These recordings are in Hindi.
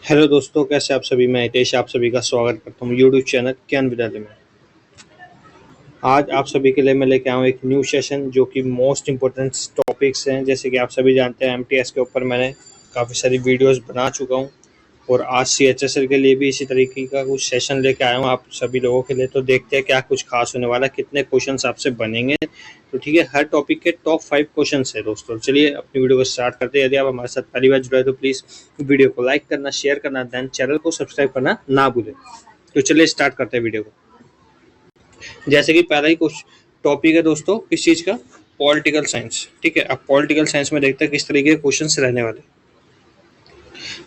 हेलो दोस्तों, कैसे आप सभी। मैं हितेश आप सभी का स्वागत करता हूँ यूट्यूब चैनल ज्ञान विद्यालय में। आज आप सभी के लिए मैं लेके आया हूँ एक न्यू सेशन जो कि मोस्ट इम्पोर्टेंट टॉपिक्स हैं। जैसे कि आप सभी जानते हैं एमटीएस के ऊपर मैंने काफ़ी सारी वीडियोस बना चुका हूँ और आज सीएचएसएल के लिए भी इसी तरीके का कुछ सेशन लेके आया हूँ आप सभी लोगों के लिए। तो देखते हैं क्या कुछ खास होने वाला है, कितने क्वेश्चन आपसे बनेंगे। तो ठीक है, हर टॉपिक के टॉप 5 क्वेश्चन है दोस्तों। चलिए अपनी वीडियो को स्टार्ट करते हैं। यदि आप हमारे साथ पहली बार जुड़े तो प्लीज़ वीडियो को लाइक करना, शेयर करना, देन चैनल को सब्सक्राइब करना ना भूलें। तो चलिए स्टार्ट करते हैं वीडियो को। जैसे कि पहला ही कुछ टॉपिक है दोस्तों, किस चीज़ का, पॉलिटिकल साइंस। ठीक है, अब पॉलिटिकल साइंस में देखते हैं किस तरीके के क्वेश्चन रहने वाले।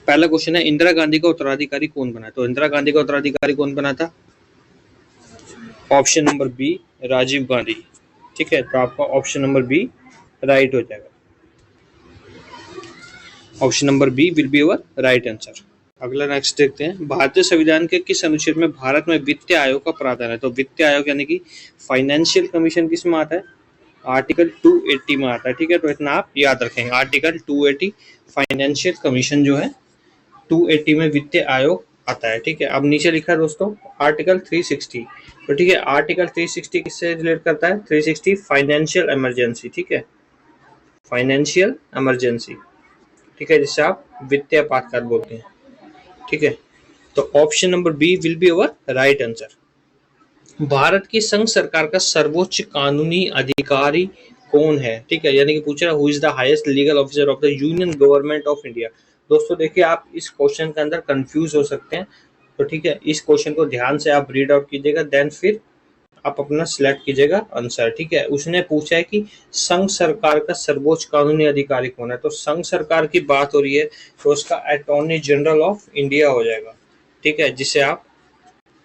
पहला क्वेश्चन है, इंदिरा गांधी का उत्तराधिकारी कौन बना। तो इंदिरा गांधी का उत्तराधिकारी कौन बना था? Option number B, Rajiv Gandhi. ठीक है, तो आपका ऑप्शन नंबर बी राइट हो जाएगा। Option number B will be our right answer. अगला नेक्स्ट देखते हैं, भारतीय संविधान के किस अनुच्छेद में भारत में वित्त आयोग का प्रावधान है। तो वित्त आयोग यानी कि फाइनेंशियल कमीशन किस में आता है? आर्टिकल 280 में आता है। ठीक है, तो इतना आप याद रखेंगे, आर्टिकल 280 फाइनेंशियल कमीशन जो है 280 में वित्त आयोग आता है। ठीक है, अब नीचे लिखा है दोस्तों आर्टिकल 360। तो ठीक है, आर्टिकल 360 किससे रिलेट करता है? 360 फाइनेंशियल इमरजेंसी। ठीक है, फाइनेंशियल इमरजेंसी। ठीक है, जिससे आप वित्तीय आपातकाल बोलते हैं। ठीक है, तो option number B will be our right answer. Bharat की संघ सरकार का सर्वोच्च कानूनी अधिकारी कौन है? ठीक है, यानी कि पूछ रहा है who is the highest legal officer of the union government of India. दोस्तों देखिए, आप इस क्वेश्चन के अंदर कंफ्यूज हो सकते हैं। तो ठीक है, इस क्वेश्चन को ध्यान से आप रीड आउट कीजिएगा, देन फिर आप अपना सिलेक्ट कीजिएगा आंसर। ठीक है, उसने पूछा है कि संघ सरकार का सर्वोच्च कानूनी अधिकारी कौन है। तो संघ सरकार की बात हो रही है तो उसका अटॉर्नी जनरल ऑफ इंडिया हो जाएगा। ठीक है, जिसे आप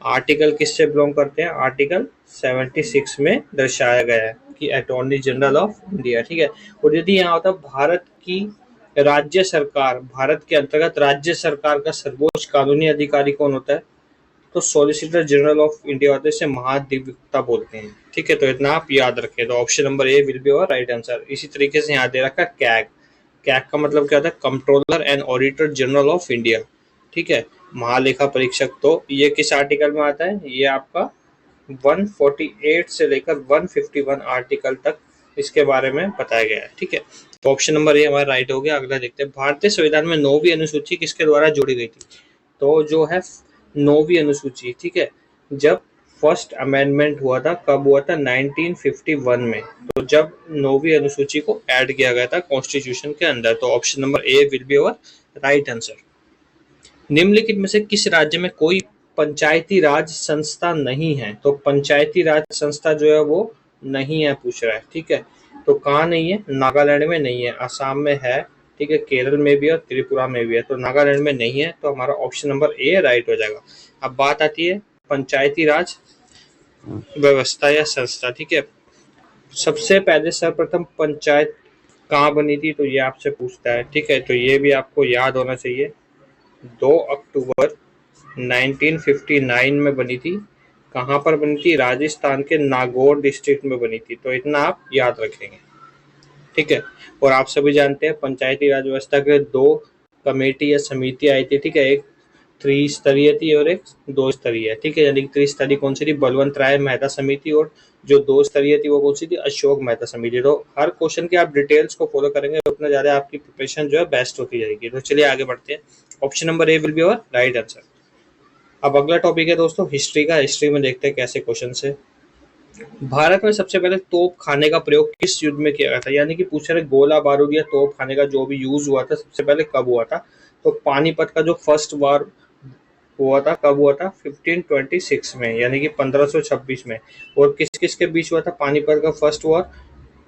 आर्टिकल किससे बिलोंग करते हैं? आर्टिकल 76 में दर्शाया गया है कि अटॉर्नी जनरल ऑफ इंडिया। ठीक है, और यदि यहाँ होता भारत की राज्य सरकार, भारत के अंतर्गत राज्य सरकार का सर्वोच्च कानूनी अधिकारी कौन होता है? तो सॉलिसिटर जनरल ऑफ इंडिया होते हैं, इसे महाधिवक्ता बोलते हैं। ठीक है, तो इतना आप याद रखें। तो option number A will be और राइट आंसर। इसी तरीके से यहाँ दे रखा है कैग। कैग का मतलब क्या होता है? Controller and auditor general of India. ठीक है, महालेखा परीक्षक। तो ये किस आर्टिकल में आता है? ये आपका 148 से लेकर 151 आर्टिकल तक इसके बारे में बताया गया है। ठीक है, तो ऑप्शन नंबर ए हमारा राइट हो गया। अगला देखते हैं, भारतीय संविधान में 9वीं अनुसूची किसके द्वारा जोड़ी गई थी? तो जो है 9वीं अनुसूची, ठीक है, जब फर्स्ट अमेंडमेंट हुआ था, कब हुआ था? 1951 में। तो जब 9वीं अनुसूची को ऐड किया गया था कॉन्स्टिट्यूशन के अंदर। तो option number A will be our right answer. निम्नलिखित में से किस राज्य में कोई पंचायती राज संस्था नहीं है? तो पंचायती राज संस्था जो है वो नहीं है, पूछ रहा है। ठीक है, तो कहाँ नहीं है? नागालैंड में नहीं है, असम में है। ठीक है, केरल में भी है और त्रिपुरा में भी है। तो नागालैंड में नहीं है, तो हमारा ऑप्शन नंबर ए राइट हो जाएगा। अब बात आती है पंचायती राज व्यवस्था या संस्था। ठीक है, सबसे पहले सर्वप्रथम पंचायत कहाँ बनी थी? तो ये आपसे पूछता है। ठीक है, तो ये भी आपको याद होना चाहिए। 2 अक्टूबर 1959 में बनी थी। कहाँ पर बनी थी? राजस्थान के नागौर डिस्ट्रिक्ट में बनी थी। तो इतना आप याद रखेंगे। ठीक है, और आप सभी जानते हैं पंचायती राज व्यवस्था के 2 कमेटी या समिति आई थी। ठीक है, एक त्रिस्तरीय थी और एक 2 स्तरीय। ठीक है, यानी कि त्रिस्तरीय कौन सी थी? बलवंत राय मेहता समिति। और जो 2 स्तरीय थी वो कौन सी थी? अशोक मेहता समिति। तो हर क्वेश्चन के आप डिटेल्स को फॉलो करेंगे तो उतना ज्यादा आपकी प्रिपरेशन जो है बेस्ट होती जाएगी। तो चलिए आगे बढ़ते हैं। Option number A will be our right answer. अब अगला टॉपिक है दोस्तों हिस्ट्री का। हिस्ट्री में देखते हैं कैसे क्वेश्चन है। भारत में सबसे पहले तोप खाने का प्रयोग किस युद्ध में किया गया था? यानी कि पूछ रहे गोला बारूद या तोप खाने का जो भी यूज हुआ था सबसे पहले कब हुआ था? तो पानीपत का जो फर्स्ट वार हुआ था, कब हुआ था? 1526 में, यानी कि 1526 में। और किस किस के बीच हुआ था पानीपत का फर्स्ट वॉर?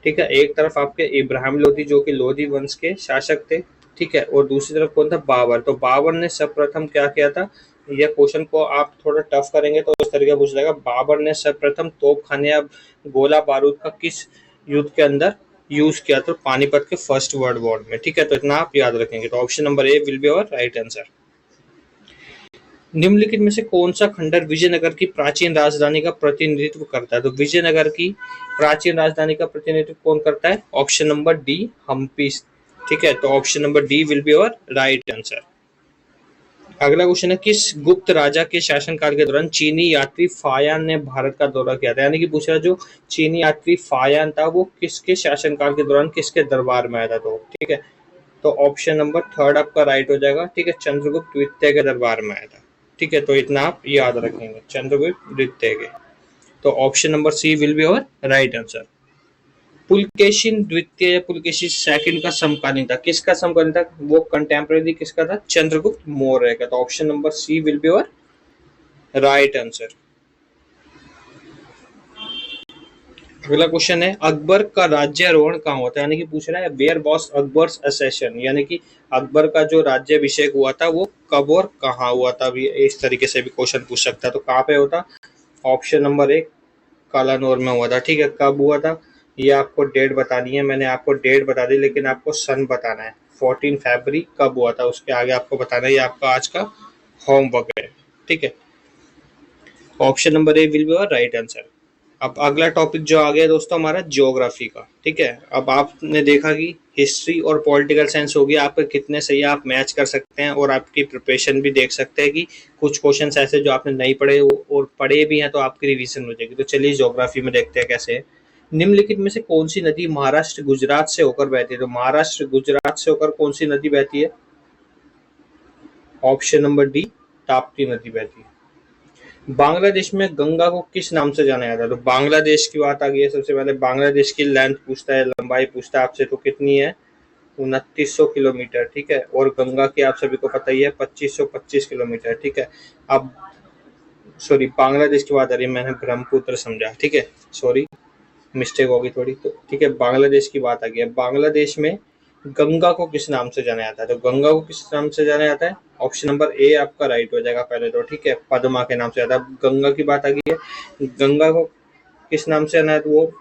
ठीक है, एक तरफ आपके इब्राहिम लोधी जो कि लोधी वंश के शासक थे। ठीक है, और दूसरी तरफ कौन था? बाबर। तो बाबर ने सर्वप्रथम क्या किया था? यह क्वेश्चन को आप थोड़ा टफ करेंगे तो इस तरीके पूछ जाएगा, बाबर ने सर्वप्रथम तोपखाने या गोला बारूद का किस युद्ध के अंदर यूज किया? तो पानीपत के फर्स्ट वर्ल्ड वॉर में। ठीक है, तो इतना आप याद रखेंगे। तो option number A will be our right answer. निम्नलिखित में से कौन सा खंडर विजयनगर की प्राचीन राजधानी का प्रतिनिधित्व करता है? तो विजयनगर की प्राचीन राजधानी का प्रतिनिधित्व कौन करता है? Option number D, Hampi. ठीक है, तो option number D will be our right answer. अगला क्वेश्चन है, किस गुप्त राजा के शासनकाल के दौरान चीनी यात्री फायान ने भारत का दौरा किया था? यानी कि पूछ रहा है जो चीनी यात्री फायान था वो किसके शासनकाल के दौरान किसके दरबार में आया था? तो ठीक है, तो ऑप्शन नंबर थर्ड आपका राइट हो जाएगा। ठीक है, चंद्रगुप्त द्वितीय के दरबार में आया था। ठीक है, तो इतना आप याद रखेंगे, चंद्रगुप्त द्वितीय के। तो option number C will be our right answer. Pulakeshin द्वितीय या पुलकेशिन सेकंड का समकालीन था, किसका समकालीन था? वो कंटेम्पररी किसका था? चंद्रगुप्त मौर्य का। तो option number C will be our right answer. अगला क्वेश्चन है, अकबर का राज्यारोहण कहाँ हुआ था? यानी कि पूछ रहा है वेयर वॉज अकबर्स असेशन, यानी कि अकबर का जो राज्याभिषेक हुआ था वो कब और कहाँ हुआ था? भी इस तरीके से भी क्वेश्चन पूछ सकता है। तो कहाँ पे होता? ऑप्शन नंबर एक कालानौर में हुआ था। ठीक है, कब हुआ था ये आपको डेट बतानी है। मैंने आपको डेट बता दी, लेकिन आपको सन बताना है। 14 फरवरी कब हुआ था उसके आगे आपको बताना है। ये आपका आज का होमवर्क है। ठीक है, option number A will be right answer. अब अगला टॉपिक जो आ गया दोस्तों हमारा ज्योग्राफी का। ठीक है, अब आपने देखा कि हिस्ट्री और पॉलिटिकल साइंस हो गया आपके कितने सही आप मैच कर सकते हैं, और आपकी प्रिपरेशन भी देख सकते हैं कि कुछ क्वेश्चंस ऐसे जो आपने नहीं पढ़े और पढ़े भी हैं तो आपकी रिवीजन हो जाएगी। तो चलिए ज्योग्राफी में देखते हैं कैसे है। निम्नलिखित में से कौन सी नदी महाराष्ट्र गुजरात से होकर बहती है? तो महाराष्ट्र गुजरात से होकर कौन सी नदी बहती है? ऑप्शन नंबर डी ताप्ती नदी बहती है। बांग्लादेश में गंगा को किस नाम से जाना जाता है? तो बांग्लादेश की बात आ गई है। सबसे पहले बांग्लादेश की लेंथ पूछता है, लंबाई पूछता है आपसे, तो कितनी है? 2900 किलोमीटर। ठीक है, और गंगा की आप सभी को पता ही है 2525 किलोमीटर। ठीक है, अब सॉरी बांग्लादेश की बात आ रही है, मैंने ब्रह्मपुत्र समझा। ठीक है, सॉरी मिस्टेक होगी थोड़ी। तो ठीक है, बांग्लादेश की बात आ गई है। बांग्लादेश में गंगा को किस नाम से जाना जाता है? तो गंगा को किस नाम से जाना जाता है? ऑप्शन नंबर ए आपका राइट हो जाएगा पहले तो। ठीक है, पद्मा के नाम से जाता है। गंगा की बात आ गई है, गंगा को किस नाम से जाना है? तो वो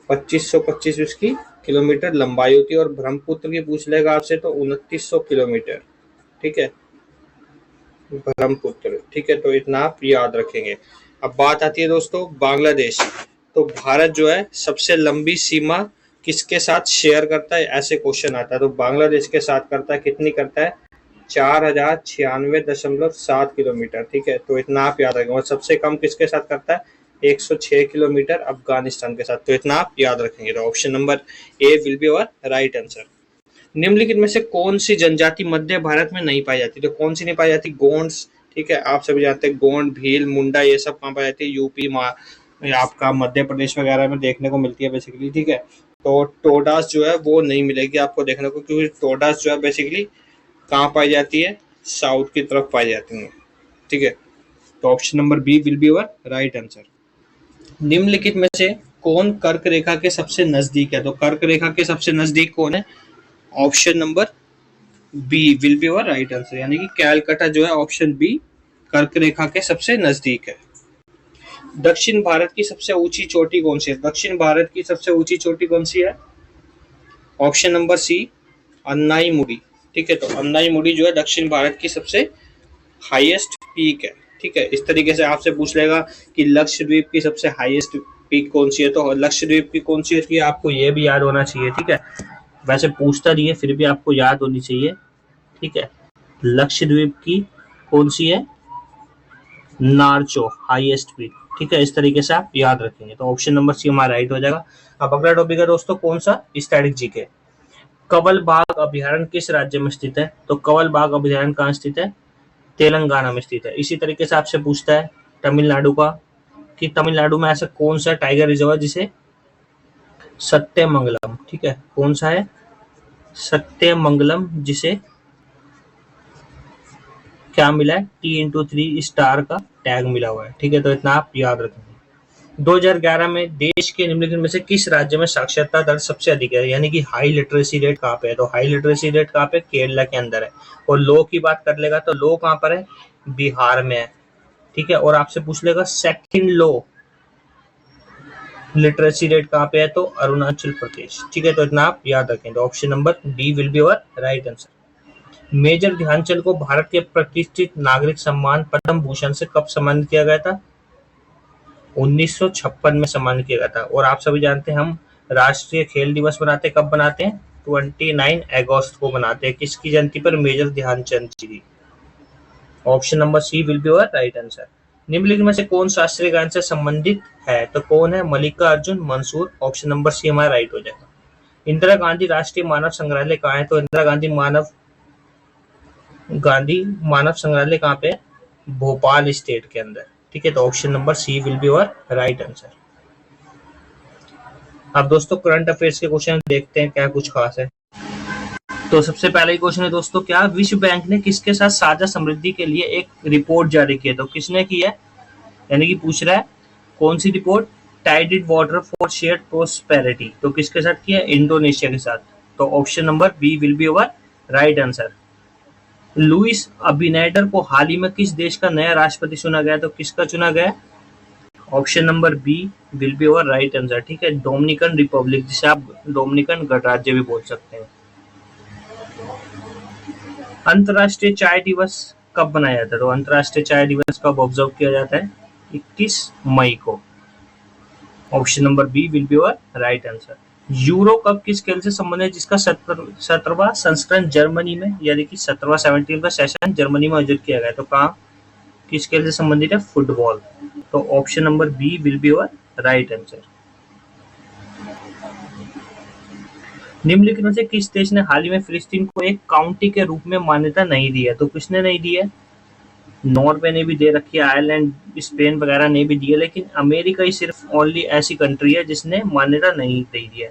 2525 उसकी किलोमीटर लंबाई होती है, और ब्रह्मपुत्र की पूछ लेगा आपसे तो 2900 किलोमीटर। ठीक है, ब्रह्मपुत्र। ठीक है, तो इतना आप याद रखेंगे। अब बात आती है दोस्तों बांग्लादेश। तो भारत जो है सबसे लंबी सीमा किसके साथ शेयर करता है? ऐसे क्वेश्चन आता है। तो बांग्लादेश के साथ करता है, कितनी करता है? 4096.7 किलोमीटर। ठीक है, तो इतना आप याद रखेंगे। और सबसे कम किसके साथ करता है? 106 किलोमीटर अफगानिस्तान के साथ। तो इतना आप याद रखेंगे। तो option number A will be our right answer. निम्नलिखित में से कौन सी जनजाति मध्य भारत में नहीं पाई जाती? तो कौन सी नहीं पाई जाती? गोंड्स। ठीक है, आप सभी जानते हैं गोंड, भील, मुंडा, ये सब कहाँ पाई जाती है? यूपी, आपका मध्य प्रदेश वगैरह में देखने को मिलती है बेसिकली। ठीक है, तो टोडास जो है वो नहीं मिलेगी आपको देखने को, क्योंकि टोडास जो है बेसिकली कहाँ पाई जाती है? साउथ की तरफ पाई जाती है। ठीक है, तो option number B will be our right answer. निम्नलिखित में से कौन कर्क रेखा के सबसे नजदीक है? तो कर्क रेखा के सबसे नजदीक कौन है? Option number B will be our right answer, यानी कि कैलकाटा जो है ऑप्शन बी कर्क रेखा के सबसे नजदीक है। दक्षिण भारत की सबसे ऊंची चोटी कौन सी है? दक्षिण भारत की सबसे ऊंची चोटी कौन सी है? ऑप्शन नंबर सी अन्नाई मुड़ी। ठीक है, तो अन्नाई मुड़ी जो है दक्षिण भारत की सबसे हाईएस्ट पीक है। ठीक है, इस तरीके से आपसे पूछ लेगा कि लक्षद्वीप की सबसे हाईएस्ट पीक कौन सी है? तो लक्षद्वीप की कौन सी होती है आपको ये भी याद होना चाहिए। ठीक है, वैसे पूछता नहीं है फिर भी आपको याद होनी चाहिए। ठीक है, लक्षद्वीप की कौन सी है? नारचो हाईएस्ट पीक। ठीक है, इस तरीके से आप याद रखेंगे। तो ऑप्शन नंबर सी हमारा राइट हो जाएगा। अब अगला टॉपिक है दोस्तों कौन सा? Static GK. कंवल बाग अभ्यारण्य किस राज्य में स्थित है? तो कंवल बाग अभ्यारण्य कहाँ स्थित है? तेलंगाना में स्थित है। इसी तरीके से आपसे पूछता है तमिलनाडु का, कि तमिलनाडु में ऐसा कौन सा टाइगर रिजर्व है जिसे सत्यमंगलम, ठीक है, कौन सा है? सत्यमंगलम, जिसे क्या मिला है? T/3 स्टार का टैग मिला हुआ है। ठीक है, तो इतना आप याद रखेंगे। 2011 में देश के निम्नलिखित में से किस राज्य में साक्षरता दर सबसे अधिक है? यानी कि हाई लिटरेसी रेट कहाँ पे है? तो हाई लिटरेसी रेट कहाँ पे? केरला के अंदर है। और लो की बात कर लेगा तो लो कहाँ पर है? बिहार में है। ठीक है, और आपसे पूछ लेगा सेकंड लो लिटरेसी रेट कहाँ पे है? तो अरुणाचल प्रदेश। ठीक है, तो इतना आप याद रखें। तो option number D will be our right answer. Major Dhyanchand को भारत के प्रतिष्ठित नागरिक सम्मान पद्म भूषण से कब सम्मानित किया गया था? 1956 में सम्मानित किया गया था। और आप सभी जानते हैं हम राष्ट्रीय खेल दिवस बनाते कब बनाते हैं? 29 अगस्त को बनाते हैं। किसकी जयंती पर? मेजर ध्यानचंद जी की। Option number C will be your right answer. निम्नलिखित में से कौन शास्त्रीय गायन से संबंधित है? तो कौन है? Mallikarjun Mansur. Option number C हमारा राइट हो जाएगा। इंदिरा गांधी राष्ट्रीय मानव संग्रहालय कहाँ है? तो इंदिरा गांधी मानव संग्रहालय कहाँ पे है? भोपाल स्टेट के अंदर। ठीक है, तो option number C will be your right answer. अब दोस्तों करंट अफेयर्स के क्वेश्चन देखते हैं क्या कुछ खास है। तो सबसे पहला ही क्वेश्चन है दोस्तों, क्या विश्व बैंक ने किसके साथ साझा समृद्धि के लिए एक रिपोर्ट जारी की है? तो किसने की है? यानी कि पूछ रहा है कौन सी report? Tided water for shared prosperity. तो किसके साथ किया? इंडोनेशिया के साथ। तो option number B will be our right answer. Luis Abinader को हाल ही में किस देश का नया राष्ट्रपति चुना गया? तो किसका चुना गया? Option number B will be our right answer. ठीक है, डोमिनिकन रिपब्लिक, जिसे आप डोमिनिकन गणराज्य भी बोल सकते हैं। अंतर्राष्ट्रीय चाय दिवस कब मनाया जाता है? तो अंतर्राष्ट्रीय चाय दिवस कब ऑब्जर्व किया जाता है? 21 मई को। Option number B will be your right answer. Euro Cup किस खेल से संबंधित है जिसका 17वां संस्करण जर्मनी में, यानी कि 17वां 17वां सेशन जर्मनी में आयोजित किया गया? तो कहाँ, किस खेल से संबंधित है? फुटबॉल। तो option number B will be your right answer. निम्नलिखित में से किस देश ने हाल ही में फिलिस्तीन को एक काउंटी के रूप में मान्यता नहीं दी है? तो किसने नहीं दी है? नॉर्वे ने भी दे रखी है, आयरलैंड, स्पेन वगैरह ने भी दी है, लेकिन अमेरिका ही सिर्फ ओनली ऐसी कंट्री है जिसने मान्यता नहीं दे दी है।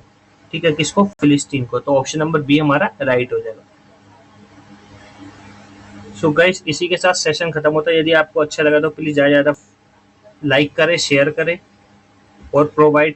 ठीक है, किसको? फिलिस्तीन को। तो ऑप्शन नंबर बी हमारा राइट हो जाएगा। सो गाइस, इसी के साथ सेशन खत्म होता है। यदि आपको अच्छा लगा तो प्लीज ज्यादा लाइक करें, शेयर करें और प्रोवाइड